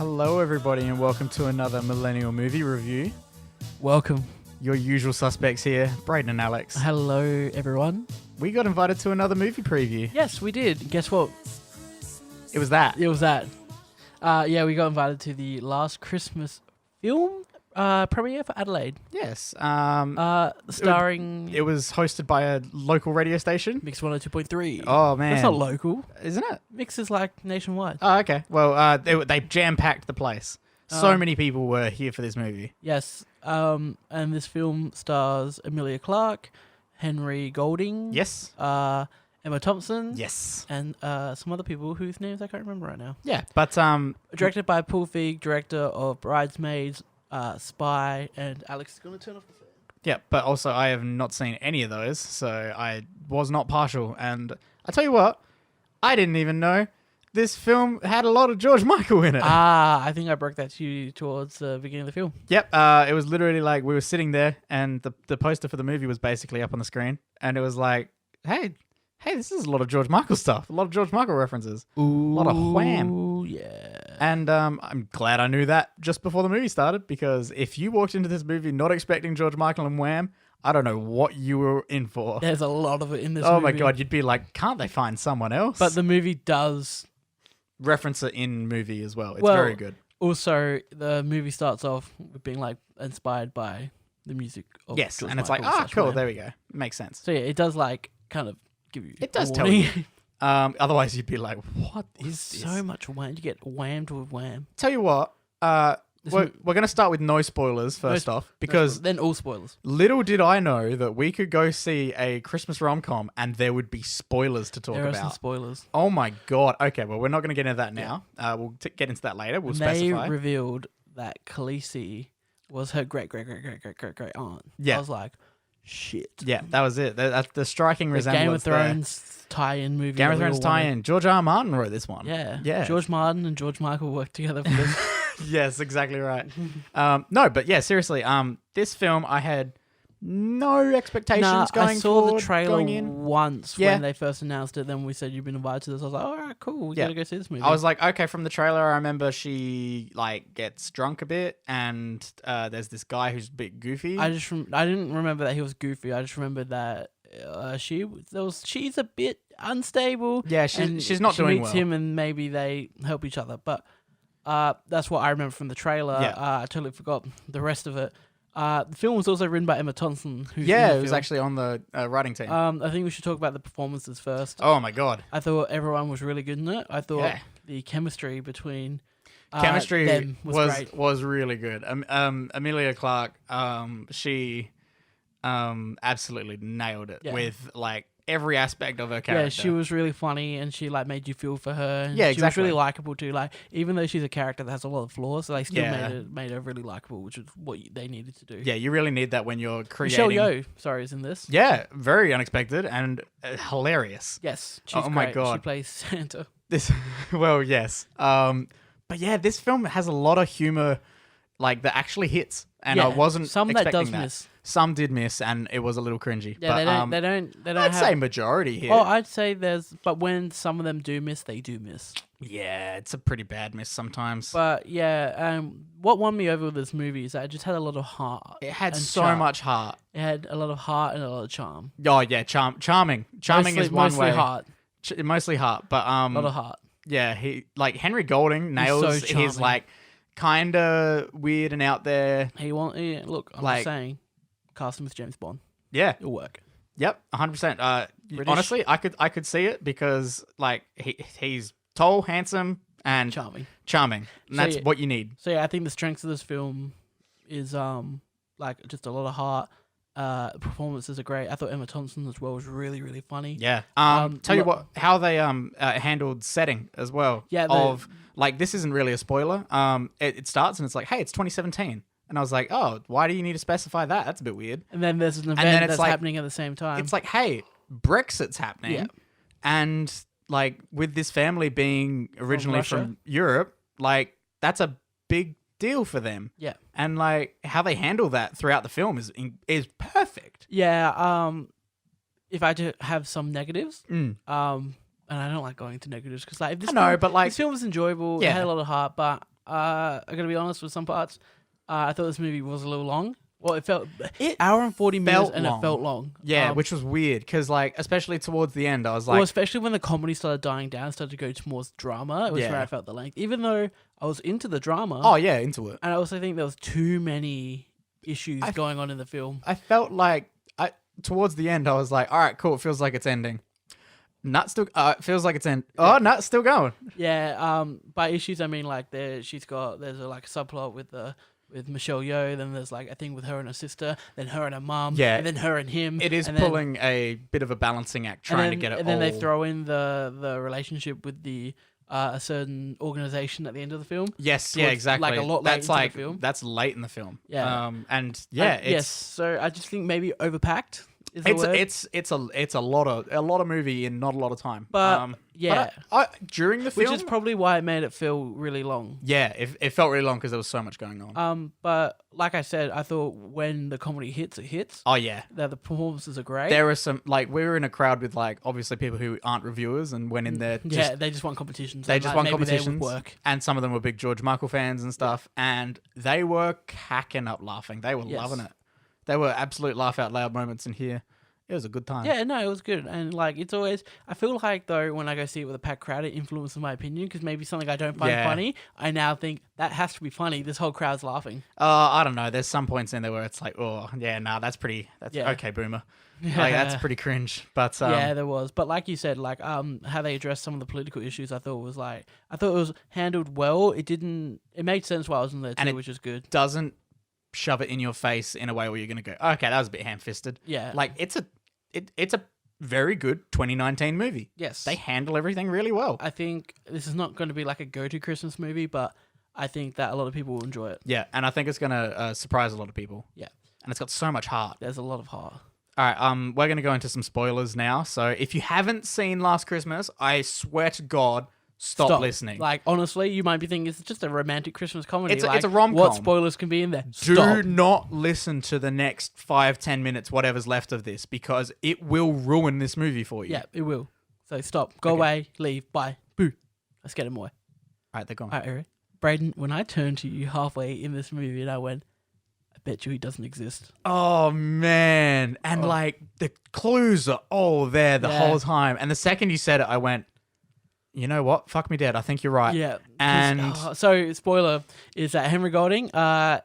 Hello, everybody, and welcome to another Millennial Movie Review. Welcome. Your usual suspects here, Brayden and Alex. Hello, everyone. We got invited to another movie preview. Yes, we did. Guess what? It was that. It was that. Yeah, we got invited to the Last Christmas film premiere for Adelaide. Yes. Starring It was hosted by a local radio station. Mix 102.3. Oh, man. That's not local. Isn't it? Mix is like nationwide. Oh, okay. Well, they jam-packed the place. So Oh. many people were here for this movie. Yes. And this film stars Emilia Clarke, Henry Golding. Yes. Emma Thompson. Yes. And some other people whose names I can't remember right now. Yeah, but Directed by Paul Feig, director of Bridesmaids, Spy, and Alex is going to turn off the fan. yeah, but also I have not seen any of those, so I was not partial. And I tell you what, I didn't even know this film had a lot of George Michael in it. I think I broke that to you towards the beginning of the film. Yep, it was literally like we were sitting there, and the poster for the movie was basically up on the screen, and it was like, hey, this is a lot of George Michael stuff, a lot of George Michael references, Ooh, a lot of Wham. Yeah. And I'm glad I knew that just before the movie started, because if you walked into this movie not expecting George Michael and Wham, I don't know what you were in for. There's a lot of it in this Oh movie. my god, you'd be like, can't they find someone else? But the movie does. Reference it in movie as well. It's Well, very good. Also, the movie starts off with being like inspired by the music of Yes, George and it's Michael like, / cool, Wham. there we go. Makes sense. So yeah, it does like kind of give you. It does a tell warning. you. Otherwise, you'd be like, what is There's this? so much wham. You get whammed with wham. Tell you what, we're going to start with no spoilers first off, because then all spoilers. little did I know that we could go see a Christmas rom-com and there would be spoilers to talk There are some about. spoilers. Oh my god. Okay, well, we're not going to get into that now. We'll get into that later. We'll They specify. revealed that Khaleesi was her great aunt. Yeah. I was like, shit. Yeah, that was it. That's the striking The resemblance Game of there. Thrones tie-in movie. Game of that we Thrones all wanted. tie-in. George R. R. Martin wrote this one. Yeah. Yeah. George Martin and George Michael worked together for this. Yes, exactly right. No, but yeah, seriously. This film, I had no expectations going I saw forward, the trailer going in. once Yeah. when they first announced it. Then we said you've been invited to this. I was like, all right, cool. We Yeah. gotta go see this movie. I was like, okay, from the trailer, I remember she like gets drunk a bit, and there's this guy who's a bit goofy. I didn't remember that he was goofy. I just remembered that she's a bit unstable. Yeah, and she's not she doing meets well. him and maybe they help each other. But that's what I remember from the trailer. Yeah. I totally forgot the rest of it. The film was also written by Emma Thompson. Who's Yeah, in the it was film. actually on the writing team. I think we should talk about the performances first. Oh my god, I thought everyone was really good in it. I thought Yeah. the chemistry between chemistry them was great. was really good. Emilia Clarke, she absolutely nailed it Yeah. with like every aspect of her character. Yeah, she was really funny and she like made you feel for her. And Yeah, she exactly. was really likable too. Like even though she's a character that has a lot of flaws, they still Yeah. made her really likable, which is what they needed to do. Yeah, you really need that when you're creating. Michelle Yeoh, sorry, is in this. Yeah, very unexpected and hilarious. Yes, she's Oh my great. God. She plays Santa. This, well, yes. But yeah, this film has a lot of humor, like that actually hits, and I Yeah, wasn't some that expecting does miss. Some did miss, and it was a little cringy. Yeah, but, they don't I'd have. say majority here. Oh, I'd say but when some of them do miss, they do miss. Yeah, it's a pretty bad miss sometimes. But yeah, what won me over with this movie is that it just had a lot of heart. It had and so charm. much heart. It had a lot of heart and a lot of charm. Oh yeah, charming. Charming is one mostly way. heart. Mostly heart, but A lot of heart. yeah, he like Henry Golding nails so his charming. like kind of weird and out there. Look, I'm Like- just saying, cast him with James Bond. Yeah, It'll work. yep, 100%. British. Honestly, I could see it because like he's tall, handsome, and Charming. charming, and So, that's yeah. what you need. So yeah, I think the strengths of this film is like just a lot of heart. Performances are great. I thought Emma Thompson as well was really, really funny. Yeah. Um, Tell you lo- what, how they handled setting as well. Yeah, Of like this isn't really a spoiler. It starts and it's like, hey, it's 2017, and I was like, oh, why do you need to specify that? That's a bit weird. And then there's an event then it's that's like- happening at the same time. It's like, hey, Brexit's happening, Yeah. and like with this family being originally Russia. from Europe, like that's a big deal for them. Yeah. And like how they handle that throughout the film is perfect. Yeah. If I had to have some negatives, Mm. and I don't like going to negatives because like if this I know, film, but like this film was enjoyable. It Yeah. had a lot of heart, but I gotta be honest with some parts. I thought this movie was a little long. Well, it felt It hour and 40 minutes, felt and long. it felt long. Yeah, which was weird because, like, especially towards the end, I was like, well, especially when the comedy started dying down, started to go towards drama. It was Yeah. where I felt the length, even though I was into the drama. oh yeah, into it. And I also think there was too many issues going on in the film. I felt like towards the end, I was like, all right, cool. It feels like it's ending. Not still. It feels like it's end. Oh, no, it's still going. Yeah. By issues, I mean like there's like a subplot with Michelle Yeoh. Then there's like a thing with her and her sister. Then her and her mum. Yeah. And then her and him. It is and then- pulling a bit of a balancing act, trying to get it. And then they all- throw in the relationship with the a certain organization at the end of the film. Yes, yeah, towards, exactly. like, a lot that's late into the like film. that's late in the film. Yeah. And yeah, Yes. So I just think maybe overpacked is the word. it's a lot of movie in not a lot of time. But, yeah. during the which film, is probably why it made it feel really long. yeah, it felt really long because there was so much going on. But like I said, I thought when the comedy hits, it hits. Oh yeah, That the performances are great. there are some like we were in a crowd with like obviously people who aren't reviewers and went in there. Yeah, they just won competitions. They and, just like, won maybe they would competitions, work. and some of them were big George Michael fans and stuff, and they were cacking up laughing. They were Yes. loving it. They were absolute laugh out loud moments in here. It was a good time. Yeah, no, it was good. And like, it's always, I feel like though, when I go see it with a packed crowd, it influences my opinion because maybe something I don't find Yeah. funny, I now think that has to be funny. This whole crowd's laughing. I don't know. There's some points in there where it's like, oh yeah, nah, that's Yeah. okay, boomer. Like that's pretty cringe. But Yeah, there was. But like you said, like how they addressed some of the political issues, I thought it was handled well. It made sense while I was in there And too, it which is good. doesn't shove it in your face in a way where you're gonna go, okay, that was a bit ham-fisted. Yeah. Like it's a very good 2019 movie. Yes. They handle everything really well. I think this is not going to be like a go-to Christmas movie, but I think that a lot of people will enjoy it. Yeah, and I think it's gonna surprise a lot of people. Yeah. And it's got so much heart. There's a lot of heart. All right, we're gonna go into some spoilers now. So if you haven't seen Last Christmas, I swear to God, stop listening. Like, honestly, you might be thinking it's just a romantic Christmas comedy. It's a like, rom-com. What spoilers can be in there? Do Stop. not listen to the next 5-10 minutes, whatever's left of this, because it will ruin this movie for you. Yeah, it will. So stop. Go away. Leave. Bye. Boo. Let's get him away. All right, they're gone. All right, Eric. Braden, when I turned to you halfway in this movie and I went, I bet you he doesn't exist. Oh man, and Oh. like the clues are all there the Yeah. whole time. And the second you said it, I went, you know what? Fuck me dead. I think you're right. Yeah. 'cause, And- so spoiler is that Henry Golding,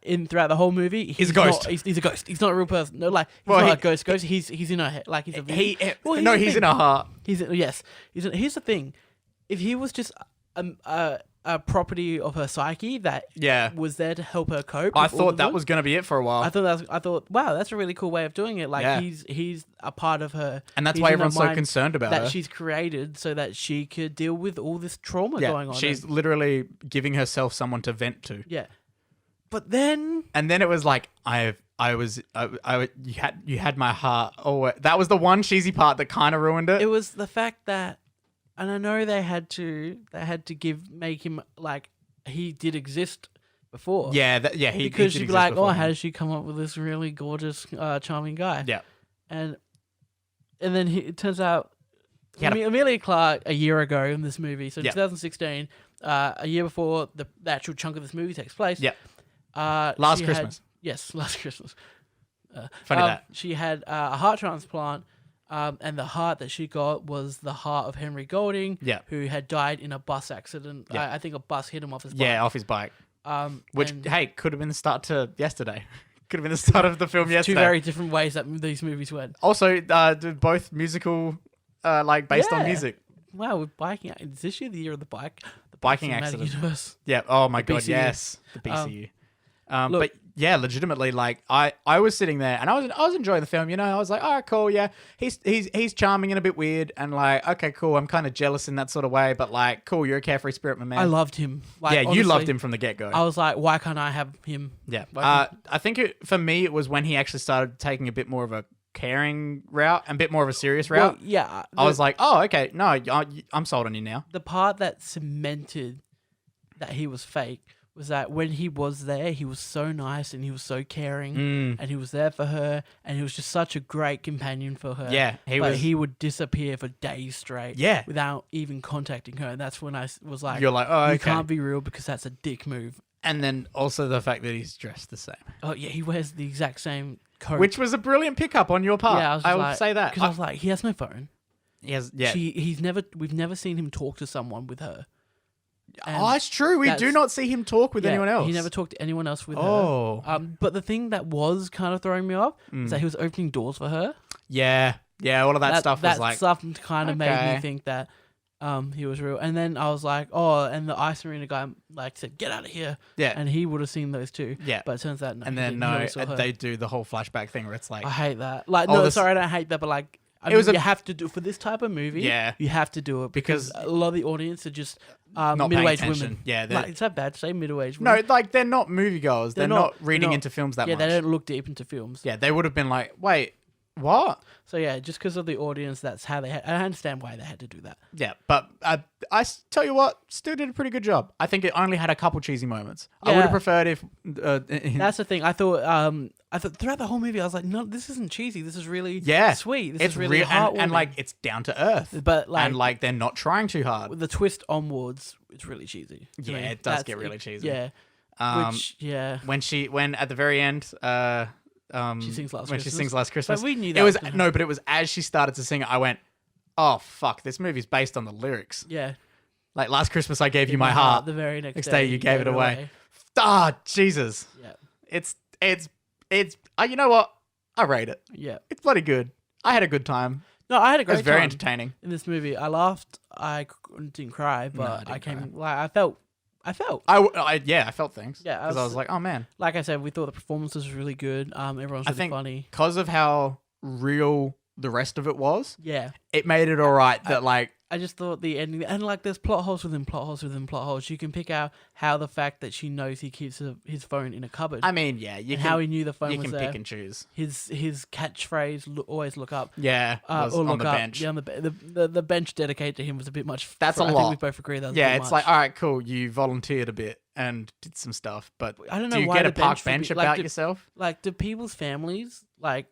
in throughout the whole movie, He's a ghost. He's a ghost. He's not a real person. No, like he's Well, not he- a ghost. He's in a head. Like he's a He, Well, no, here's the he's thing. in a heart. Yes. Here's the thing. If he was just a property of her psyche that Yeah. was there to help her cope, I with all thought of that them, was going to be it for a while. I thought, wow, that's a really cool way of doing it. Like Yeah. he's a part of her, and that's he's why in her everyone's so mind concerned about that her. she's created so that she could deal with all this trauma Yeah, going on. she's And- literally giving herself someone to vent to. yeah. But then And then it was like you had my heart. Oh, that was the one cheesy part that kind of ruined it. it was the fact that, and I know they had to make him like he did exist before. Yeah, he Because did you'd be exist like, oh, beforehand. how did she come up with this really gorgeous, charming guy? Yeah, And then it turns out He had a- Amelia Clarke a year ago in this movie, so Yeah. 2016, a year before the actual chunk of this movie takes place. Yeah. Last Christmas. Yes, last Christmas. Funny that. She had a heart transplant, and the heart that she got was the heart of Henry Golding, Yeah. who had died in a bus accident. Yeah. I think a bus hit him off his bike. Yeah, off his bike. Which and hey, could have been the start to yesterday. Could have been the start of the film two yesterday. very different ways that these movies went. Also, both musical, like based on Yeah. music. Wow, with biking, is this year the year of the bike? The Biking Cinematic accident. Universe. Yeah. Oh my god. BCU. Yes. The BCU. look- But yeah, legitimately, like I was sitting there and I was enjoying the film. You know, I was like, all right, cool. Yeah, he's charming and a bit weird, and like, okay, cool. I'm kind of jealous in that sort of way, but like, cool. You're a carefree spirit, my man. I loved him. Like, yeah, you honestly, loved him from the get go. I was like, why can't I have him? Yeah. Like- I think for me, it was when he actually started taking a bit more of a caring route and a bit more of a serious route. Well, yeah. I was like, oh, okay. No, I'm sold on you now. the part that cemented that he was fake was that when he was there, he was so nice and he was so caring, Mm. and he was there for her, and he was just such a great companion for her. Yeah, he but was. he would disappear for days straight. Yeah. without even contacting her, and that's when I was like, You're like, oh, you okay. can't be real because that's a dick move. And then also the fact that he's dressed the same, Oh yeah, he wears the exact same coat. which was a brilliant pickup on your part. yeah, I was I just will like, say that. because I was like, he has no phone. He has, yeah. We've never seen him talk to someone with her. And Oh, it's true. We do that's- not see him talk with yeah, anyone else. He never talked to anyone else with her. Oh. But the thing that was kind of throwing me off Mm. is that he was opening doors for her. Yeah. Yeah, all of that stuff was like... stuff kind of made okay. me think that he was real. And then I was like, oh, and the ice arena guy like said, get out of here. Yeah. And he would have seen those too. Yeah. But it turns out no. And he then, didn't. He no, only saw her. they do the whole flashback thing where it's like... I hate that. Like, Oh, no, this- sorry, I don't hate that, but like, It was you a- have to do for this type of movie. Yeah. You have to do it because Because- a lot of the audience are just Not paying middle-aged attention. women. Yeah, they're- like, is that bad to say middle-aged No, women? like, they're not moviegoers. They're not reading not- into films that yeah, much. they don't look deep into films. Yeah, they would have been like, wait, what? So yeah, just because of the audience, that's how they had. I understand why they had to do that. Yeah, but tell you what, still did a pretty good job. I think it only had a couple cheesy moments. I would Yeah. have preferred if... That's the thing. I thought throughout the whole movie, I was like, no, this isn't cheesy. This is really Yeah. sweet. This it's is really real, heartwarming. and like, it's down to earth. but like, and like, they're not trying too hard. with the twist onwards, it's really cheesy. to Yeah, me. it does That's get really cheesy. Yeah, Um, yeah. when at the very end, She sings Last when she Christmas. sings Last Christmas. But we knew that it was gonna no, but it was as she started to sing it, I went, "Oh fuck, this movie's based on the lyrics." Yeah. Like Last Christmas, I gave you my heart. The very next Next day, day you gave it away. Ah, Jesus! Yeah. It's you know what? I rate it. Yeah. It's bloody good. I had a good time. No, I had a It great was very time entertaining. in this movie. I laughed. I didn't cry, but I I didn't came like I felt. I felt things. Yeah, because I was like, oh man, like I said, we thought the performance was really good. Everyone's I really think- funny. because of how real the rest of it was, Yeah. it made it all right. That like. I just thought the ending, and like there's plot holes within plot holes within plot holes. You can pick out how the fact that she knows he keeps his phone in a cupboard, I mean, yeah, you and can how he knew the phone you was can there. pick and choose. His catchphrase, always look up, Yeah, was or on look the up. bench. Yeah, on the bench dedicated to him was a bit much. That's a I lot. think we both agree that. Was a Yeah, bit it's much. like, all right, cool. You volunteered a bit and did some stuff, but I don't know do you why get a the park bench bench would be- like, about do- yourself? Like, do people's families like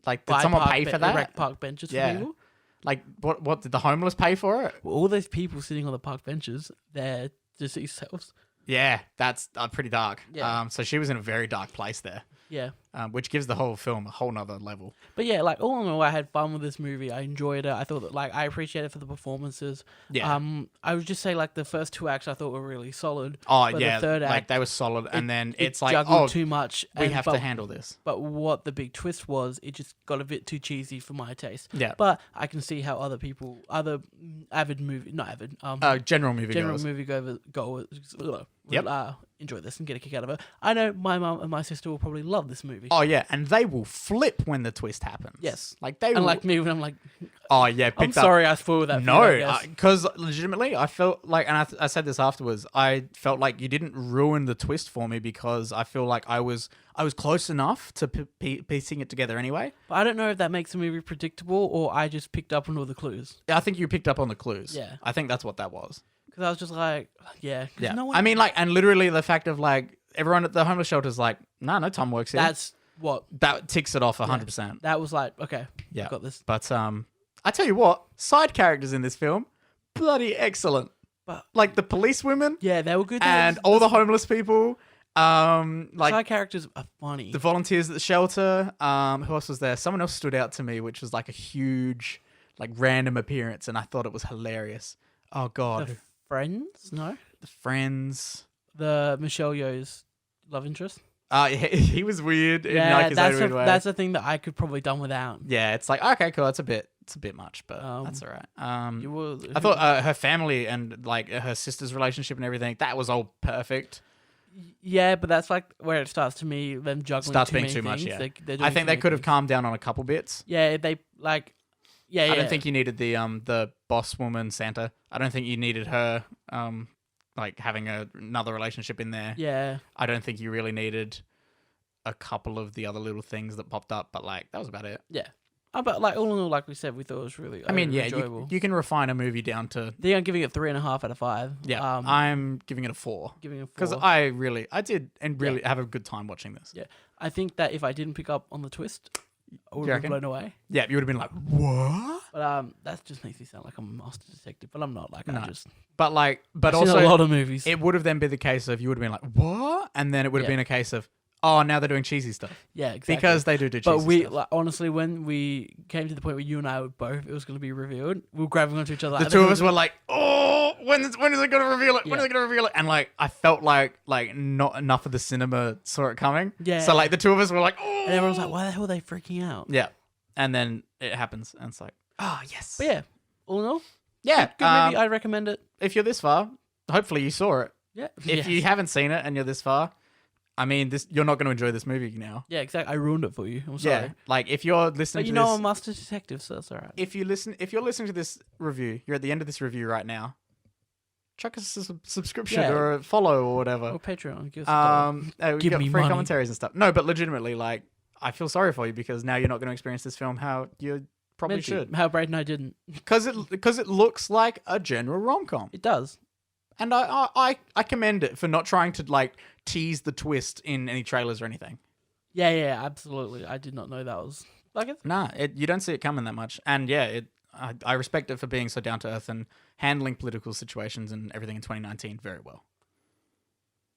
Like, did buy someone park pay for erect that? park benches Yeah. for people? Like, what did the homeless pay for it? Well, all those people sitting on the park benches, they're deceased selves. Yeah, that's pretty dark. Yeah. So she was in a very dark place there, Yeah. which gives the whole film a whole nother level. But yeah, like all in all, I had fun with this movie. I enjoyed it. I thought that like I appreciated it for the performances. Yeah. I would just say like the first two acts I thought were really solid. Oh but yeah, the third like act, they were solid, and then it it's like, juggled oh, too much. we and have but, to handle this. But what the big twist was, it just got a bit too cheesy for my taste. Yeah. But I can see how other avid movie, not avid, General movie general goers. movie goers Yep. enjoy this and get a kick out of it. I know my mum and my sister will probably love this movie. Oh yeah, and they will flip when the twist happens. Yes. like they will. And like me, when I'm like, oh yeah, I'm picked up. sorry I spoiled that. for you, I No, guess. because legitimately, I felt like, and I said this afterwards. I felt like you didn't ruin the twist for me because I feel like I was close enough to piecing it together anyway. But I don't know if that makes the movie predictable or I just picked up on all the clues. I think you picked up on the clues. Yeah. I think that's what that was. Because I was just like, yeah. 'cause Yeah, No one, I mean, like, and literally the fact of like everyone at the homeless shelter is like, nah, no Tom works here. that's what, That ticks it off 100%. that was like, okay, Yeah. got this. But I tell you what, side characters in this film, bloody excellent. But Like the police women yeah, they were good. and all the homeless people. Like side characters are funny. the volunteers at the shelter. Who else was there? Someone else stood out to me, which was like a huge, like random appearance, and I thought it was hilarious. Oh god, The friends? No. the friends. The Michelle Yeoh's love interest? He was weird in Yeah, like his own weird way. that's the thing that I could probably done without. Yeah, it's like okay, cool. It's a bit much, but Um, that's all right. You were, I thought her family and like her sister's relationship and everything that was all perfect. yeah, but that's like where it starts to me, them juggling Starts too being many too much. things. Yeah, They're doing I too think they many could have things. calmed down on a couple bits. Yeah, they like. Yeah, yeah. I don't think you needed the boss woman Santa. I don't think you needed her like having another relationship in there. Yeah, I don't think you really needed a couple of the other little things that popped up, but like that was about it. yeah. But like all in all, like we said, we thought it was really. I mean, yeah, enjoyable. you can refine a movie down to. I'm giving it 3.5 out of 5. Yeah, I'm giving it a 4 giving it 4 because I did and really have a good time watching this. Yeah, I think that if I didn't pick up on the twist, I would You have been reckon? blown away. Yeah, you would have been like, what? But that just makes me sound like I'm a master detective, but I'm not. Like No. I just. But I've also seen a lot of movies. it would have then been the case of you would have been like, what? And then it would have Yeah. been a case of, oh, now they're doing cheesy stuff Yeah, exactly. because they do cheesy But we, stuff. like, honestly, when we came to the point where you and I were both, it was going to be revealed. We were grabbing onto each other. The two of us were like, oh, when is it going to reveal it? When Yeah. is it going to reveal it? And like, I felt like not enough of the cinema saw it coming. Yeah. So like the two of us were like, oh. And everyone was like, why the hell are they freaking out? yeah. And then it happens, and it's like, oh yes. But yeah, all in all, yeah. good movie. I recommend it. If you're this far, hopefully you saw it. Yeah. If you haven't seen it and you're this far, I mean, you're not going to enjoy this movie now. Yeah, exactly. I ruined it for you. I'm sorry. Yeah. Like if you're listening But you to know this, I'm a master detective, so that's all right. if you're listening to this review, you're at the end of this review right now. Chuck us a subscription Yeah. or a follow or whatever. Or Patreon. Give us a dollar. We Give got me free money. commentaries and stuff. No, but legitimately, like, I feel sorry for you because now you're not going to experience this film how you probably Meant to. should. How Braden and I didn't. Because it looks like a general rom-com. It does. And I commend it for not trying to, like, tease the twist in any trailers or anything. Yeah, absolutely. I did not know that was like it. Nah, you don't see it coming that much. And yeah, I respect it for being so down to earth and handling political situations and everything in 2019 very well.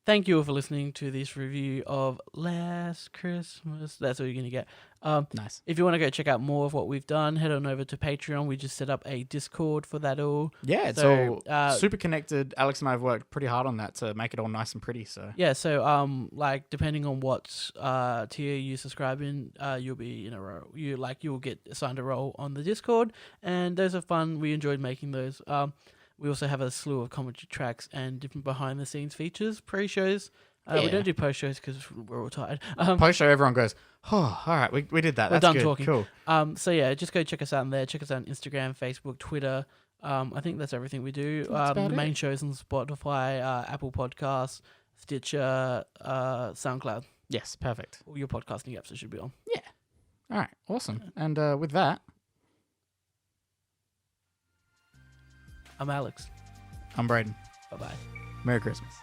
Thank you all for listening to this review of Last Christmas. That's all you're going to get. Nice. If you want to go check out more of what we've done, head on over to Patreon. We just set up a Discord for that all. Yeah, it's So, all super connected. Alex and I have worked pretty hard on that to make it all nice and pretty. So Yeah, so like depending on what tier you subscribe in, you'll be in a row. You'll get assigned a role on the Discord, and those are fun. We enjoyed making those. We also have a slew of commentary tracks and different behind the scenes features, pre-shows. We Yeah. don't do post-shows because we're all tired. post show, everyone goes, oh, all right, we did that. We're That's done good. talking. Cool. So yeah, just go check us out on there. Check us out on Instagram, Facebook, Twitter. I think that's everything we do. That's The about main it. shows on Spotify, Apple Podcasts, Stitcher, SoundCloud. Yes, perfect. All your podcasting apps it should be on. All right, awesome. And with that, I'm Alex. I'm Braden. Bye-bye. Merry Christmas.